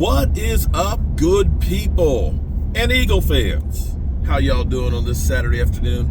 What is up, good people and Eagle fans? How y'all doing on this Saturday afternoon?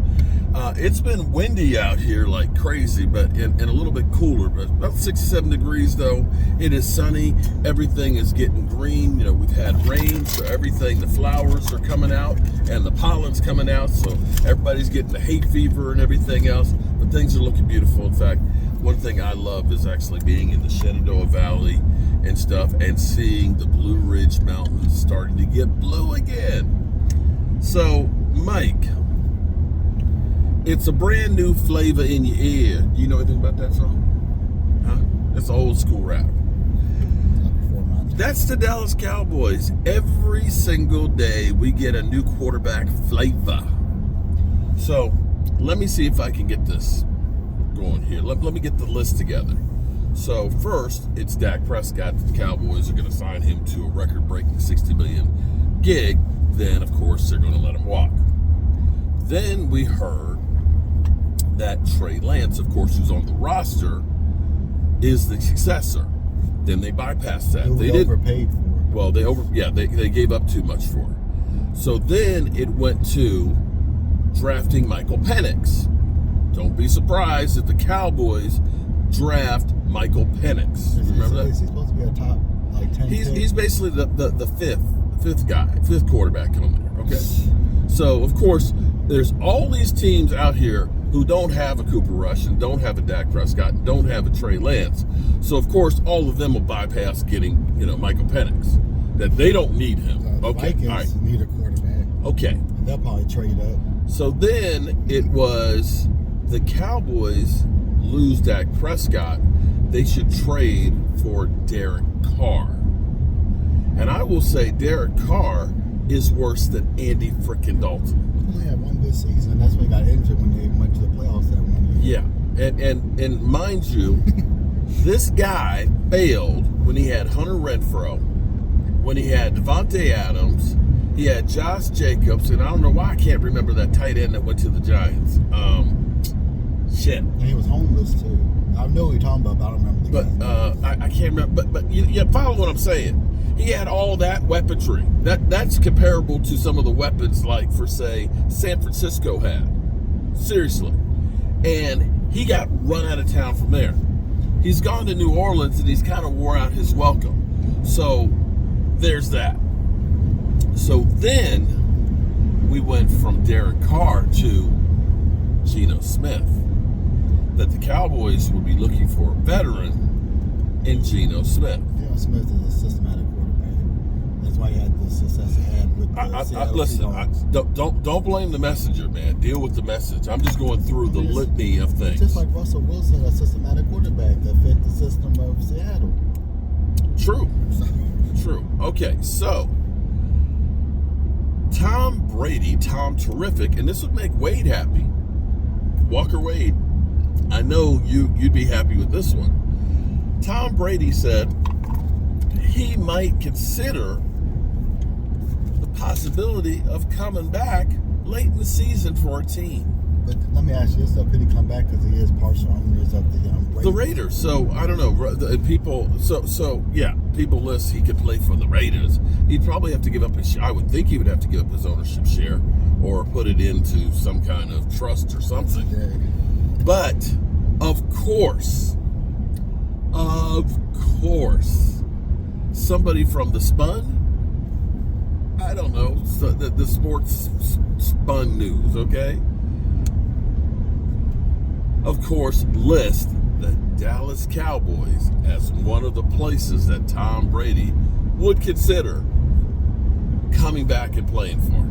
It's been windy out here like crazy, but and a little bit cooler, but about 67 degrees though. It is sunny. Everything is getting green. You know, we've had rain, so everything, the flowers are coming out and the pollen's coming out, so everybody's getting the hay fever and everything else, but things are looking beautiful. In fact, one thing I love is actually being in the Shenandoah Valley and stuff and seeing the Blue Ridge Mountains starting to get blue again. So, Mike, it's a brand new flavor in your ear. Do you know anything about that song? Huh? That's old school rap. That's the Dallas Cowboys. Every single day we get a new quarterback flavor. So, let me see if I can get this going here. Let me get the list together. So first, it's Dak Prescott. The Cowboys are going to sign him to a record-breaking $60 million gig. Then, of course, they're going to let him walk. Then we heard that Trey Lance, of course, who's on the roster, is the successor. Then they bypassed that. They overpaid for it. Well, they gave up too much for it. So then it went to drafting Michael Penix. Don't be surprised if the Cowboys draft Michael Penix. Remember that? Is he supposed to be a top 10? He's basically the fifth quarterback coming there. Okay. So of course there's all these teams out here who don't have a Cooper Rush and don't have a Dak Prescott and don't have a Trey Lance. So of course all of them will bypass getting Michael Penix. That they don't need him. The Okay. Vikings All right. need a quarterback. Okay. And they'll probably trade up. So then it was the Cowboys lose Dak Prescott. They should trade for Derek Carr. And I will say Derek Carr is worse than Andy frickin' Dalton. He only had one good season. That's when he got injured when they went to the playoffs that one year. Yeah. And mind you, this guy failed when he had Hunter Renfrow, when he had Devontae Adams, he had Josh Jacobs, and I don't know why I can't remember that tight end that went to the Giants. Shit. And he was homeless too. I know what you're talking about, but I don't remember the guy's name. I can't remember. But you follow what I'm saying. He had all that weaponry. That's comparable to some of the weapons, like for say San Francisco had. Seriously, and he got run out of town from there. He's gone to New Orleans and he's kind of wore out his welcome. So there's that. So then we went from Derek Carr to Geno Smith. That the Cowboys would be looking for a veteran in Geno Smith. Geno Smith is a systematic quarterback. That's why he had the success he had with the Seattle Seahawks. Don't blame the messenger, man. Deal with the message. I'm just going through the litany of things. Just like Russell Wilson, a systematic quarterback that fit the system of Seattle. True. Okay, so Tom Brady, Tom Terrific, and this would make Wade happy. Walker Wade, I know you'd be happy with this one. Tom Brady said he might consider the possibility of coming back late in the season for a team. But let me ask you this though: could he come back because he is partial owners of the Raiders? The Raiders. So I don't know. People. So yeah. People list he could play for the Raiders. He'd probably have to give up his. I would think he would have to give up his ownership share or put it into some kind of trust or something. Yeah. But of course, somebody from the Spun. I don't know the sports Spun news. Okay. Of course, list the Dallas Cowboys as one of the places that Tom Brady would consider coming back and playing for.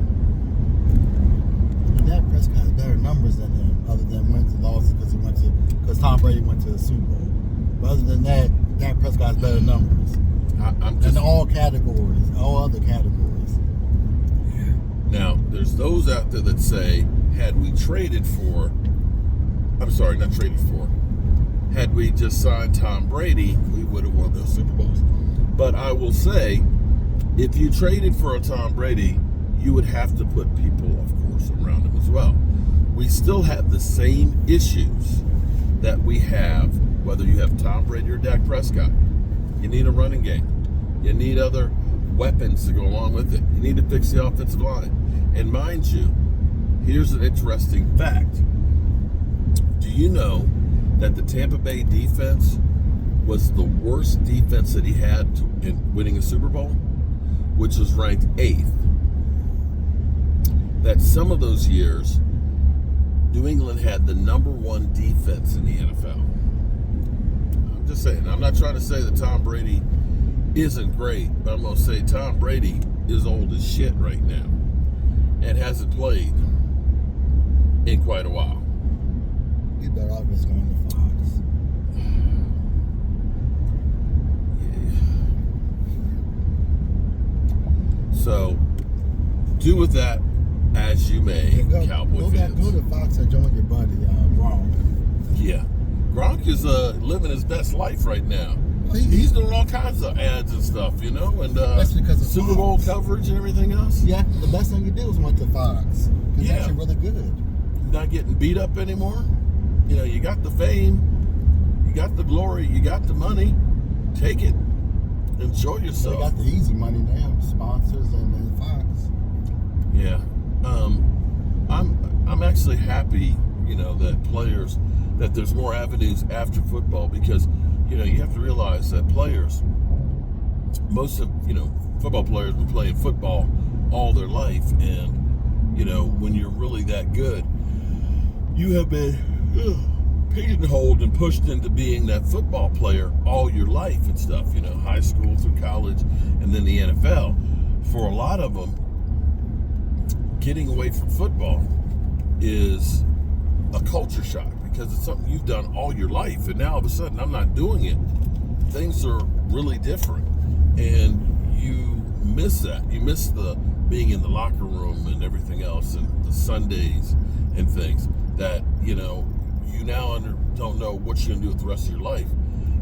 Dak Prescott has better numbers than him, other than wins and losses because Tom Brady went to the Super Bowl. But other than that, Dak Prescott has better numbers. In all categories, all other categories. Now, there's those out there that say, had we had we just signed Tom Brady, we would have won those Super Bowls. But I will say, if you traded for a Tom Brady, you would have to put people, of course, around him as well. We still have the same issues that we have, whether you have Tom Brady or Dak Prescott. You need a running game. You need other weapons to go along with it. You need to fix the offensive line. And mind you, here's an interesting fact. Do you know that the Tampa Bay defense was the worst defense that he had in winning a Super Bowl, which was ranked 8th? That some of those years, New England had the number 1 defense in the NFL. I'm just saying. I'm not trying to say that Tom Brady isn't great, but I'm going to say Tom Brady is old as shit right now and hasn't played in quite a while. You better off just going to Fox. Yeah. So, do with that as you may, Cowboy fans. Go to Fox and join your buddy, Gronk. Yeah. Gronk is living his best life right now. He's doing all kinds of ads and stuff, and that's because of Super Bowl coverage and everything else. Yeah, the best thing you do is went to Fox. It's actually really good. Not getting beat up anymore. You got the fame, you got the glory, you got the money. Take it. Enjoy yourself. They got the easy money now, sponsors and Fox. Yeah. I'm actually happy, that there's more avenues after football because, you have to realize that players, most of, football players have been playing football all their life. And, when you're really that good, you have been pigeonholed and pushed into being that football player all your life and stuff, high school through college and then the NFL. For a lot of them, getting away from football is a culture shock because it's something you've done all your life, and now all of a sudden I'm not doing it. Things are really different, and you miss that. You miss the being in the locker room and everything else, and the Sundays and things that you now don't know what you're gonna do with the rest of your life.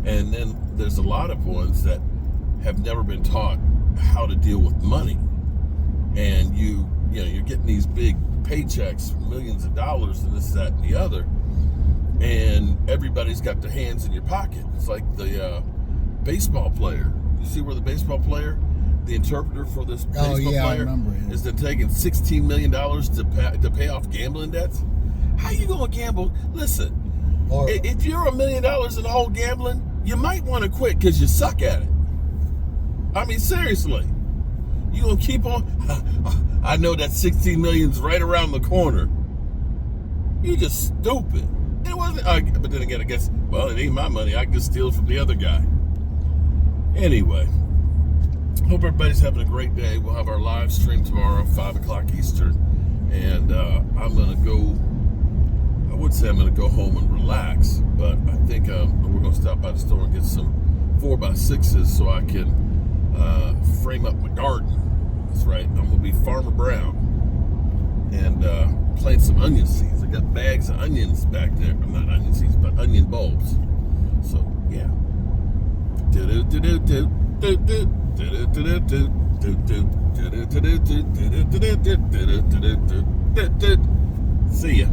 And then there's a lot of ones that have never been taught how to deal with money, and you're getting these big paychecks, millions of dollars, and this, that, and the other, and everybody's got their hands in your pocket. It's like the baseball player. You see where the baseball player, the interpreter for this baseball player, is then taking $16 million to pay off gambling debts? How you gonna gamble? Listen, if you're $1 million in all gambling, you might want to quit because you suck at it. I mean, seriously. You gonna keep on? I know that 16 million's right around the corner. You just stupid. It wasn't. But then again, I guess, well, it ain't my money. I can just steal it from the other guy. Anyway, hope everybody's having a great day. We'll have our live stream tomorrow, 5 o'clock Eastern, and I'm gonna go. I would say I'm gonna go home and relax, but I think we're gonna stop by the store and get some 4x6s so I can frame up my garden. That's right. I'm gonna be Farmer Brown and plant some onion seeds. I got bags of onions back there. I'm not onion seeds, but onion bulbs. So yeah. See ya.